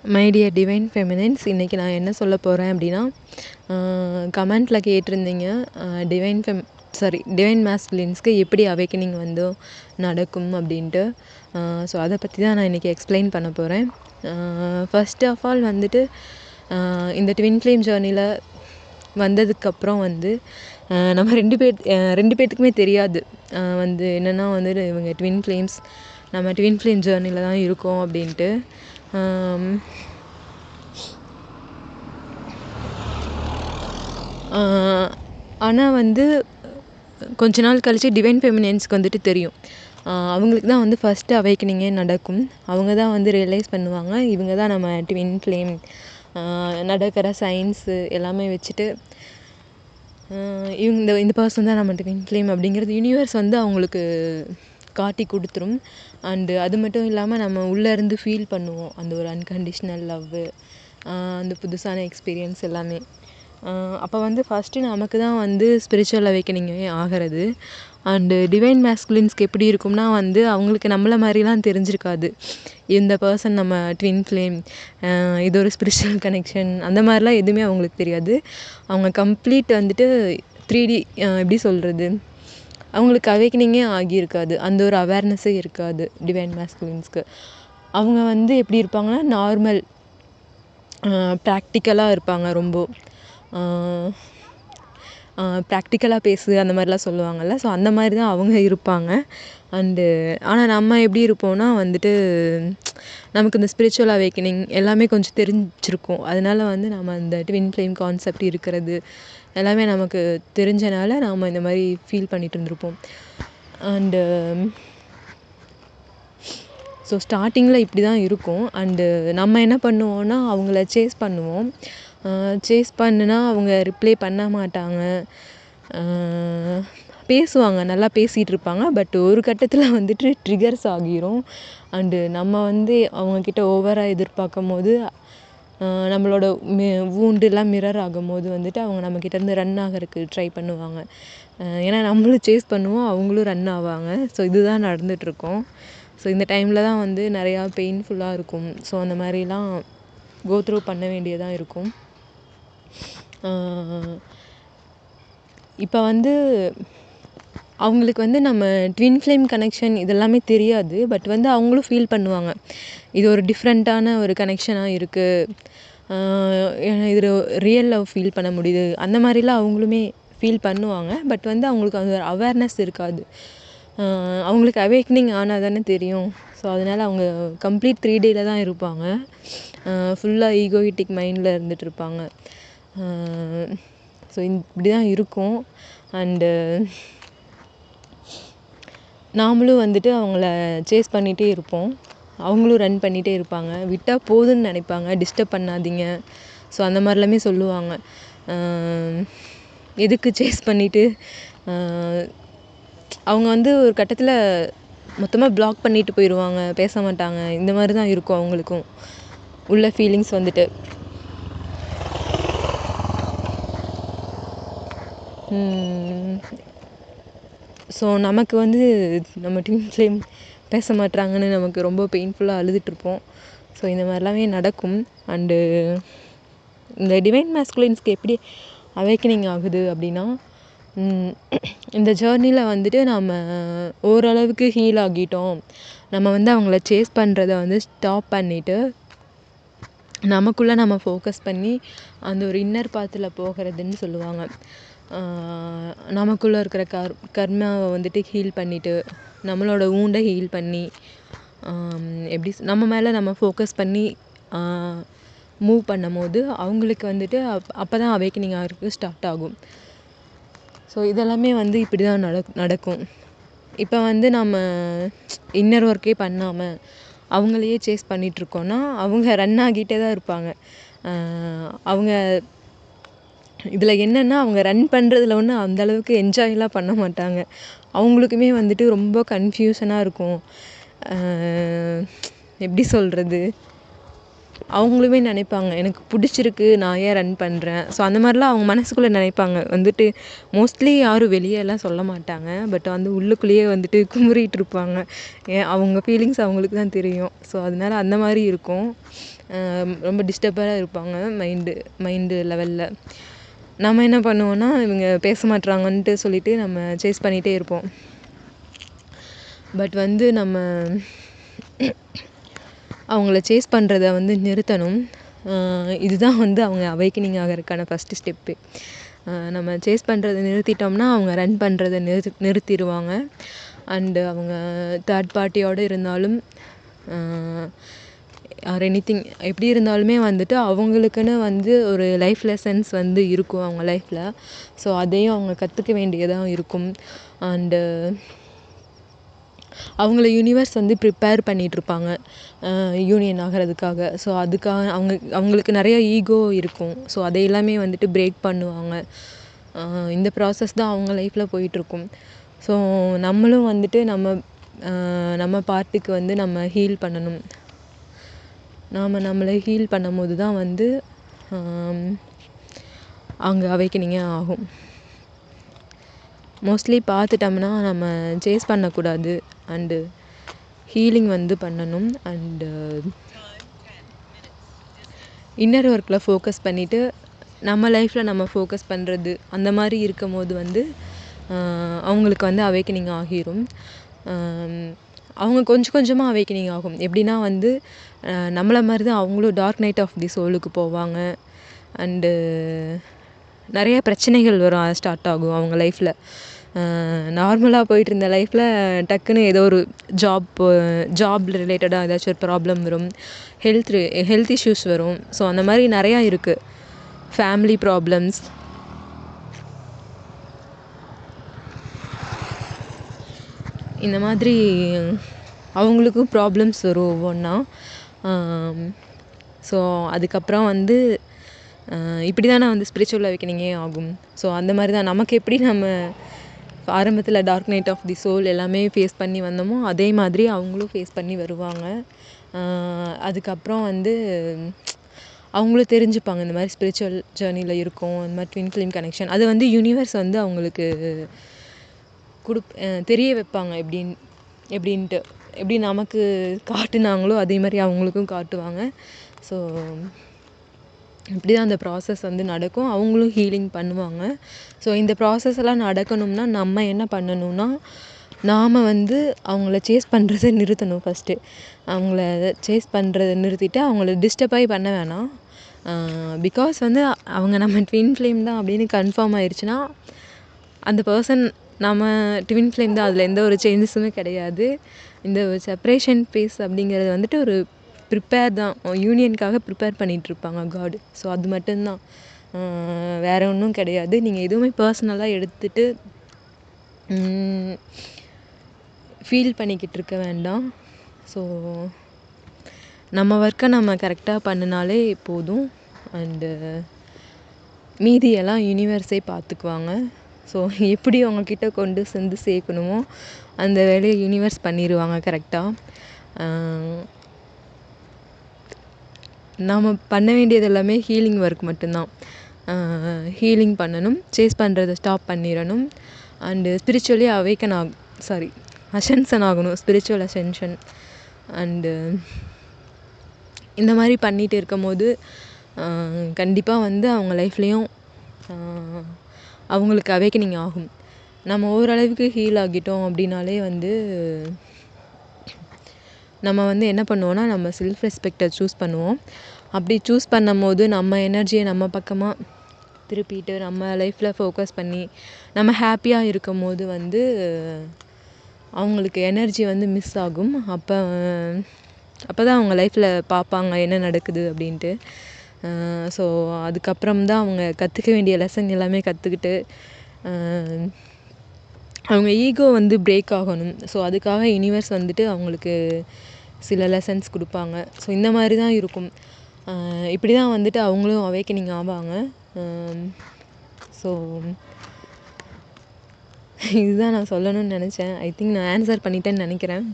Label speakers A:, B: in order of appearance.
A: My dear divine ஃபெமினின்ஸ், இன்றைக்கி நான் என்ன சொல்ல போகிறேன் அப்படின்னா, கமெண்ட்டில் கேட்டிருந்தீங்க டிவைன் மேஸ்குலின்ஸ்க்கு எப்படி அவேக்கனிங் வந்து நடக்கும் அப்படின்ட்டு. ஸோ அதை பற்றி தான் நான் இன்றைக்கி எக்ஸ்பிளைன் பண்ண போகிறேன். ஃபர்ஸ்ட் ஆஃப் ஆல் வந்துட்டு இந்த ட்வின் ஃப்ளேம் ஜேர்னியில் வந்ததுக்கப்புறம் வந்து நம்ம ரெண்டு பேர்த்துக்குமே தெரியாது வந்து என்னென்னா வந்துட்டு இவங்க ட்வின் ஃப்ளேம்ஸ், நம்ம ட்வின் ஃப்ளேம் ஜேர்னியில் தான் இருக்கோம் அப்படின்ட்டு. ஆனால் வந்து கொஞ்ச நாள் கழித்து டிவைன் ஃபெமினின்ஸ்க்கு வந்துட்டு தெரியும். அவங்களுக்கு தான் வந்து ஃபஸ்ட்டு அவேக்கனிங்கே நடக்கும். அவங்க தான் வந்து ரியலைஸ் பண்ணுவாங்க, இவங்க தான் நம்ம ட்வின் ஃப்ளேம். நடக்கிற சயின்ஸு எல்லாமே வச்சுட்டு இந்த பர்சன் தான் நம்ம ட்வின் ஃப்ளேம் அப்படிங்கிறது யூனிவர்ஸ் வந்து அவங்களுக்கு காட்டி கொடுத்துரும். அண்டு அது மட்டும் இல்லாமல் நம்ம உள்ளேருந்து ஃபீல் பண்ணுவோம் அந்த ஒரு அன்கண்டிஷ்னல் லவ்வு, அந்த புதுசான எக்ஸ்பீரியன்ஸ் எல்லாமே. அப்போ வந்து ஃபஸ்ட்டு நமக்கு தான் வந்து ஸ்பிரிச்சுவல் அவேக்கனிங்கே ஆகிறது. அண்டு டிவைன் மேஸ்குலின்ஸ்க்கு எப்படி இருக்கும்னா வந்து அவங்களுக்கு நம்மளை மாதிரிலாம் தெரிஞ்சிருக்காது. இந்த பர்சன் நம்ம ட்வின் ஃப்ளேம், இது ஒரு ஸ்பிரிச்சுவல் கனெக்ஷன், அந்த மாதிரிலாம் எதுவுமே அவங்களுக்கு தெரியாது. அவங்க கம்ப்ளீட் வந்துட்டு 3D எப்படி சொல்கிறது, அவங்களுக்கு அவேக்கனிங்கே ஆகியிருக்காது. அந்த ஒரு அவேர்னஸே இருக்காது டிவைன் மேஸ்குலின்ஸ்க்கு. அவங்க வந்து எப்படி இருப்பாங்கன்னா நார்மல் ப்ராக்டிக்கலாக இருப்பாங்க. ரொம்ப ப்ராக்டிக்கலாக பேசு அந்த மாதிரிலாம் சொல்லுவாங்கள்ல, ஸோ அந்த மாதிரி தான் அவங்க இருப்பாங்க. ஆனால் நம்ம எப்படி இருப்போம்னா வந்துட்டு நமக்கு இந்த ஸ்பிரிச்சுவல் அவேக்கனிங் எல்லாமே கொஞ்சம் தெரிஞ்சிருக்கும். அதனால வந்து நம்ம அந்த ட்வின் ஃப்ளேம் கான்செப்ட் இருக்கிறது எல்லாமே நமக்கு தெரிஞ்சனால நாம் இந்த மாதிரி ஃபீல் பண்ணிகிட்டு இருந்திருப்போம். அண்டு ஸோ ஸ்டார்டிங்கில் இப்படி தான் இருக்கும். அண்டு நம்ம என்ன பண்ணுவோன்னா அவங்கள சேஸ் பண்ணுவோம். சேஸ் பண்ணுனா அவங்க ரிப்ளை பண்ண மாட்டாங்க. பேசுவாங்க, நல்லா பேசிகிட்டு இருப்பாங்க. பட் ஒரு கட்டத்தில் வந்துட்டு ட்ரிகர்ஸ் ஆகிரும். அண்டு நம்ம வந்து அவங்கக்கிட்ட ஓவராக எதிர்பார்க்கும் போது நம்மளோட வூண்டெல்லாம் மிரர் ஆகும்போது வந்துட்டு அவங்க நம்மக்கிட்டேருந்து ரன் ஆகிறதுக்கு ட்ரை பண்ணுவாங்க. ஏன்னா நம்மளும் சேஸ் பண்ணுவோம், அவங்களும் ரன் ஆவாங்க. ஸோ இதுதான் நடந்துகிட்ருக்கோம். ஸோ இந்த டைமில் தான் வந்து நிறையா பெயின்ஃபுல்லாக இருக்கும். ஸோ அந்த மாதிரிலாம் கோ த்ரூ பண்ண வேண்டியதாக இருக்கும். இப்போ வந்து அவங்களுக்கு வந்து நம்ம ட்வின் ஃப்ளேம் கனெக்ஷன் இதெல்லாமே தெரியாது. பட் வந்து அவங்களும் ஃபீல் பண்ணுவாங்க, இது ஒரு டிஃப்ரெண்ட்டான ஒரு கனெக்ஷனாக இருக்குது, இது ரியல் லவ் ஃபீல் பண்ண முடியுது, அந்த மாதிரிலாம் அவங்களுமே ஃபீல் பண்ணுவாங்க. பட் வந்து அவங்களுக்கு அந்த அவேர்னஸ் இருக்காது. அவங்களுக்கு அவேக்கனிங் ஆனால் தானே தெரியும். ஸோ அதனால் அவங்க கம்ப்ளீட் 3Dயில் தான் இருப்பாங்க. ஃபுல்லாக ஈகோயிட்டிக் மைண்டில் இருந்துகிட்டு இருப்பாங்க. ஸோ இப்படி தான் இருக்கும். அண்டு நாமளும் வந்துட்டு அவங்கள சேஸ் பண்ணிகிட்டே இருப்போம், அவங்களும் ரன் பண்ணிகிட்டே இருப்பாங்க. விட்டால் போதுன்னு நினைப்பாங்க, டிஸ்டர்ப் பண்ணாதீங்க. ஸோ அந்த மாதிரிலாமே சொல்லுவாங்க. எதுக்கு சேஸ் பண்ணிவிட்டு அவங்க வந்து ஒரு கட்டத்தில் மொத்தமாக பிளாக் பண்ணிட்டு போயிடுவாங்க, பேச மாட்டாங்க. இந்த மாதிரி தான் இருக்கும் அவங்களுக்கும் உள்ள ஃபீலிங்ஸ் வந்துட்டு. ஸோ நமக்கு வந்து நம்ம ட்வின் ஃப்ளேம் பேச மாட்றாங்கன்னு நமக்கு ரொம்ப பெயின்ஃபுல்லாக அழுதுகிட்ருப்போம். ஸோ இந்த மாதிரிலாமே நடக்கும். அண்டு இந்த டிவைன் மேஸ்குலின்ஸ்க்கு எப்படி அவேக்கனிங் ஆகுது அப்படின்னா, இந்த ஜேர்னியில் வந்துட்டு நம்ம ஓரளவுக்கு ஹீல் ஆகிட்டோம். நம்ம வந்து அவங்கள சேஸ் பண்ணுறத வந்து ஸ்டாப் பண்ணிவிட்டு நமக்குள்ளே நம்ம ஃபோக்கஸ் பண்ணி அந்த ஒரு இன்னர் பாத்தில் போகிறதுன்னு சொல்லுவாங்க. நமக்குள்ளே இருக்கிற கர்மாவை வந்துட்டு ஹீல் பண்ணிவிட்டு நம்மளோட வூண்டை ஹீல் பண்ணி எப்படி நம்ம மேலே நம்ம ஃபோக்கஸ் பண்ணி மூவ் பண்ணும் போது அவங்களுக்கு வந்துட்டு அப்போ தான் அவேக்கனிங் ஆகிறதுக்கு ஸ்டார்ட் ஆகும். ஸோ இதெல்லாமே வந்து இப்படி தான் நடக்கும். இப்போ வந்து நம்ம இன்னர் ஒர்க்கே பண்ணாமல் அவங்களையே சேஸ் பண்ணிகிட்ருக்கோன்னா அவங்க ரன் ஆகிட்டே தான் இருப்பாங்க. அவங்க இதில் என்னென்னா அவங்க ரன் பண்ணுறதுல ஒன்றும் அந்தளவுக்கு என்ஜாய்லாம் பண்ண மாட்டாங்க. அவங்களுக்குமே வந்துட்டு ரொம்ப கன்ஃபியூஷனாக இருக்கும். எப்படி சொல்கிறது, அவங்களுமே நினைப்பாங்க எனக்கு பிடிச்சிருக்கு, நான் ஏன் ரன் பண்ணுறேன். ஸோ அந்த மாதிரிலாம் அவங்க மனசுக்குள்ளே நினைப்பாங்க. வந்துட்டு மோஸ்ட்லி யாரும் வெளியெல்லாம் சொல்ல மாட்டாங்க. பட் வந்து உள்ளுக்குள்ளேயே வந்துட்டு குமுறிட்டு இருப்பாங்க. அவங்க ஃபீலிங்ஸ் அவங்களுக்கு தான் தெரியும். ஸோ அதனால அந்த மாதிரி இருக்கும். ரொம்ப டிஸ்டர்பராக இருப்பாங்க மைண்டு லெவலில். நம்ம என்ன பண்ணுவோன்னா இவங்க பேச மாட்றாங்கன்ட்டு சொல்லிட்டு நம்ம சேஸ் பண்ணிகிட்டே இருப்போம். பட் வந்து நம்ம அவங்கள சேஸ் பண்ணுறத வந்து நிறுத்தணும். இதுதான் வந்து அவங்க அவைக்கனிங் ஆகிறதுக்கான ஃபஸ்ட்டு ஸ்டெப்பு. நம்ம சேஸ் பண்ணுறத நிறுத்திட்டோம்னா அவங்க ரன் பண்ணுறத நிறுத்திடுவாங்க. அண்டு அவங்க தேர்ட் பார்ட்டியோடு இருந்தாலும் ஆர் எனிதிங் எப்படி இருந்தாலுமே வந்துட்டு அவங்களுக்குன்னு வந்து ஒரு லைஃப் லெசன்ஸ் வந்து இருக்கும் அவங்க லைஃப்பில். ஸோ அதையும் அவங்க கற்றுக்க வேண்டியதாக இருக்கும். அண்டு அவங்கள யூனிவர்ஸ் வந்து ப்ரிப்பேர் பண்ணிகிட்ருப்பாங்க யூனியன் ஆகிறதுக்காக. ஸோ அதுக்காக அவங்களுக்கு நிறைய ஈகோ இருக்கும். ஸோ அதை எல்லாமே வந்துட்டு பிரேக் பண்ணுவாங்க. இந்த ப்ராசஸ் தான் அவங்க லைஃப்பில் போயிட்டுருக்கும். ஸோ நம்மளும் வந்துட்டு நம்ம பார்ட்டுக்கு வந்து நம்ம ஹீல் பண்ணணும். நம்மளை ஹீல் பண்ணும்போது தான் வந்து அங்கே அவைக்கனிங்கே ஆகும். மோஸ்ட்லி பார்த்துட்டோம்னா நம்ம சேஸ் பண்ணக்கூடாது. அண்டு ஹீலிங் வந்து பண்ணணும். அண்டு இன்னர் ஒர்க்கில் ஃபோக்கஸ் பண்ணிவிட்டு நம்ம லைஃப்பில் நம்ம ஃபோக்கஸ் பண்ணுறது அந்த மாதிரி இருக்கும் போது வந்து அவங்களுக்கு வந்து அவேக்கனிங் ஆகிரும். அவங்க கொஞ்சம் கொஞ்சமாக அவேக்கனிங் ஆகும். எப்படின்னா வந்து நம்மளை மாதிரி தான் அவங்களும் டார்க் நைட் ஆஃப் தி சோலுக்கு போவாங்க. அண்டு நிறைய பிரச்சனைகள் வரும் ஸ்டார்ட் ஆகும் அவங்க லைஃப்பில். நார்மலாக போயிட்டுருந்த லைஃப்பில் டக்குன்னு ஏதோ ஒரு ஜாப் ரிலேட்டடாக ஏதாச்சும் ஒரு ப்ராப்ளம் வரும். ஹெல்த் இஷ்யூஸ் வரும். ஸோ அந்த மாதிரி நிறையா இருக்குது. ஃபேமிலி ப்ராப்ளம்ஸ், இந்த மாதிரி அவங்களுக்கும் ப்ராப்ளம்ஸ் வரும் ஒவ்வொன்றா. ஸோ அதுக்கப்புறம் வந்து இப்படி தான் நான் வந்து ஸ்பிரிச்சுவல் அவேக்கனிங்கே ஆகும். ஸோ அந்த மாதிரி தான் நமக்கு எப்படி நம்ம ஆரம்பத்தில் dark night of the soul எல்லாமே ஃபேஸ் பண்ணி வந்தோமோ அதே மாதிரி அவங்களும் ஃபேஸ் பண்ணி வருவாங்க. அதுக்கப்புறம் வந்து அவங்களும் தெரிஞ்சுப்பாங்க இந்த மாதிரி ஸ்பிரிச்சுவல் ஜேர்னியில் இருக்கும். இந்த மாதிரி ட்வின் ஃப்ளேம் கனெக்ஷன் அது வந்து யூனிவர்ஸ் வந்து அவங்களுக்கு தெரிய வைப்பாங்க எப்படின்ட்டு. எப்படி நமக்கு காட்டுனாங்களோ அதே மாதிரி அவங்களுக்கும் காட்டுவாங்க. ஸோ இப்படி தான் அந்த ப்ராசஸ் வந்து நடக்கும். அவங்களும் ஹீலிங் பண்ணுவாங்க. ஸோ இந்த ப்ராசஸ் எல்லாம் நடக்கணும்னா நம்ம என்ன பண்ணணும்னா நாம் வந்து அவங்கள சேஸ் பண்ணுறதை நிறுத்தணும் ஃபஸ்ட்டு. அவங்கள சேஸ் பண்ணுறதை நிறுத்திட்டு அவங்கள டிஸ்டர்பாகி பண்ண வேணாம். பிகாஸ் வந்து அவங்க நம்ம ட்வின் ஃப்ளேம் தான் அப்படின்னு கன்ஃபார்ம் ஆயிடுச்சுன்னா அந்த பர்சன் நம்ம ட்வின் ஃப்ளேம் தான். அதில் எந்த ஒரு சேஞ்சஸுமே கிடையாது. இந்த செப்ரேஷன் ஃபேஸ் அப்படிங்கிறது வந்துட்டு ஒரு ப்ரிப்பேர் தான். யூனியனுக்காக ப்ரிப்பேர் பண்ணிகிட்ருப்பாங்க காட். ஸோ அது மட்டும்தான், வேறு ஒன்றும் கிடையாது. நீங்கள் எதுவுமே பர்சனலாக எடுத்துகிட்டு ஃபீல் பண்ணிக்கிட்டு இருக்க வேண்டாம். ஸோ நம்ம ஒர்க்கை நம்ம கரெக்டாக பண்ணினாலே போதும். அண்டு மீதியெல்லாம் யூனிவர்ஸே பார்த்துக்குவாங்க. ஸோ எப்படி அவங்கக்கிட்ட கொண்டு சேர்க்கணுமோ அந்த வேலையை யூனிவர்ஸ் பண்ணிடுவாங்க கரெக்டாக. நாம் பண்ண வேண்டியது எல்லாமே ஹீலிங் ஒர்க் மட்டும்தான். ஹீலிங் பண்ணணும், சேஸ் பண்ணுறதை ஸ்டாப் பண்ணிடணும். அண்டு ஸ்பிரிச்சுவலி அசென்ஷன் ஆகணும். Spiritual Ascension. அண்டு இந்த மாதிரி பண்ணிகிட்டு இருக்கும் போது கண்டிப்பாக வந்து அவங்க லைஃப்லேயும் அவங்களுக்கு அவேக்கனிங் ஆகும். நம்ம ஓரளவுக்கு ஹீல் ஆகிட்டோம் அப்படின்னாலே வந்து நம்ம வந்து என்ன பண்ணுவோன்னா நம்ம செல்ஃப் ரெஸ்பெக்டை சூஸ் பண்ணுவோம். அப்படி சூஸ் பண்ணும் போது நம்ம எனர்ஜியை நம்ம பக்கமாக திருப்பிட்டு நம்ம லைஃப்பில் ஃபோக்கஸ் பண்ணி நம்ம ஹாப்பியாக இருக்கும் போது வந்து அவங்களுக்கு எனர்ஜி வந்து மிஸ் ஆகும். அப்போ தான் அவங்க லைஃப்பில் பார்ப்பாங்க என்ன நடக்குது அப்படின்ட்டு. ஸோ அதுக்கப்புறம் தான் அவங்க கற்றுக்க வேண்டிய லெசன் எல்லாமே கற்றுக்கிட்டு அவங்க ஈகோ வந்து பிரேக் ஆகணும். ஸோ அதுக்காக யூனிவர்ஸ் வந்துட்டு அவங்களுக்கு சில லெசன்ஸ் கொடுப்பாங்க. ஸோ இந்த மாதிரி தான் இருக்கும். இப்படி தான் வந்துட்டு அவங்களும் அவேக்கனிங் ஆவாங்க. ஸோ இதுதான் நான் சொல்லணும்னு நினச்சேன். ஐ திங்க் நான் ஆன்சர் பண்ணிட்டேன்னு நினைக்கிறேன்.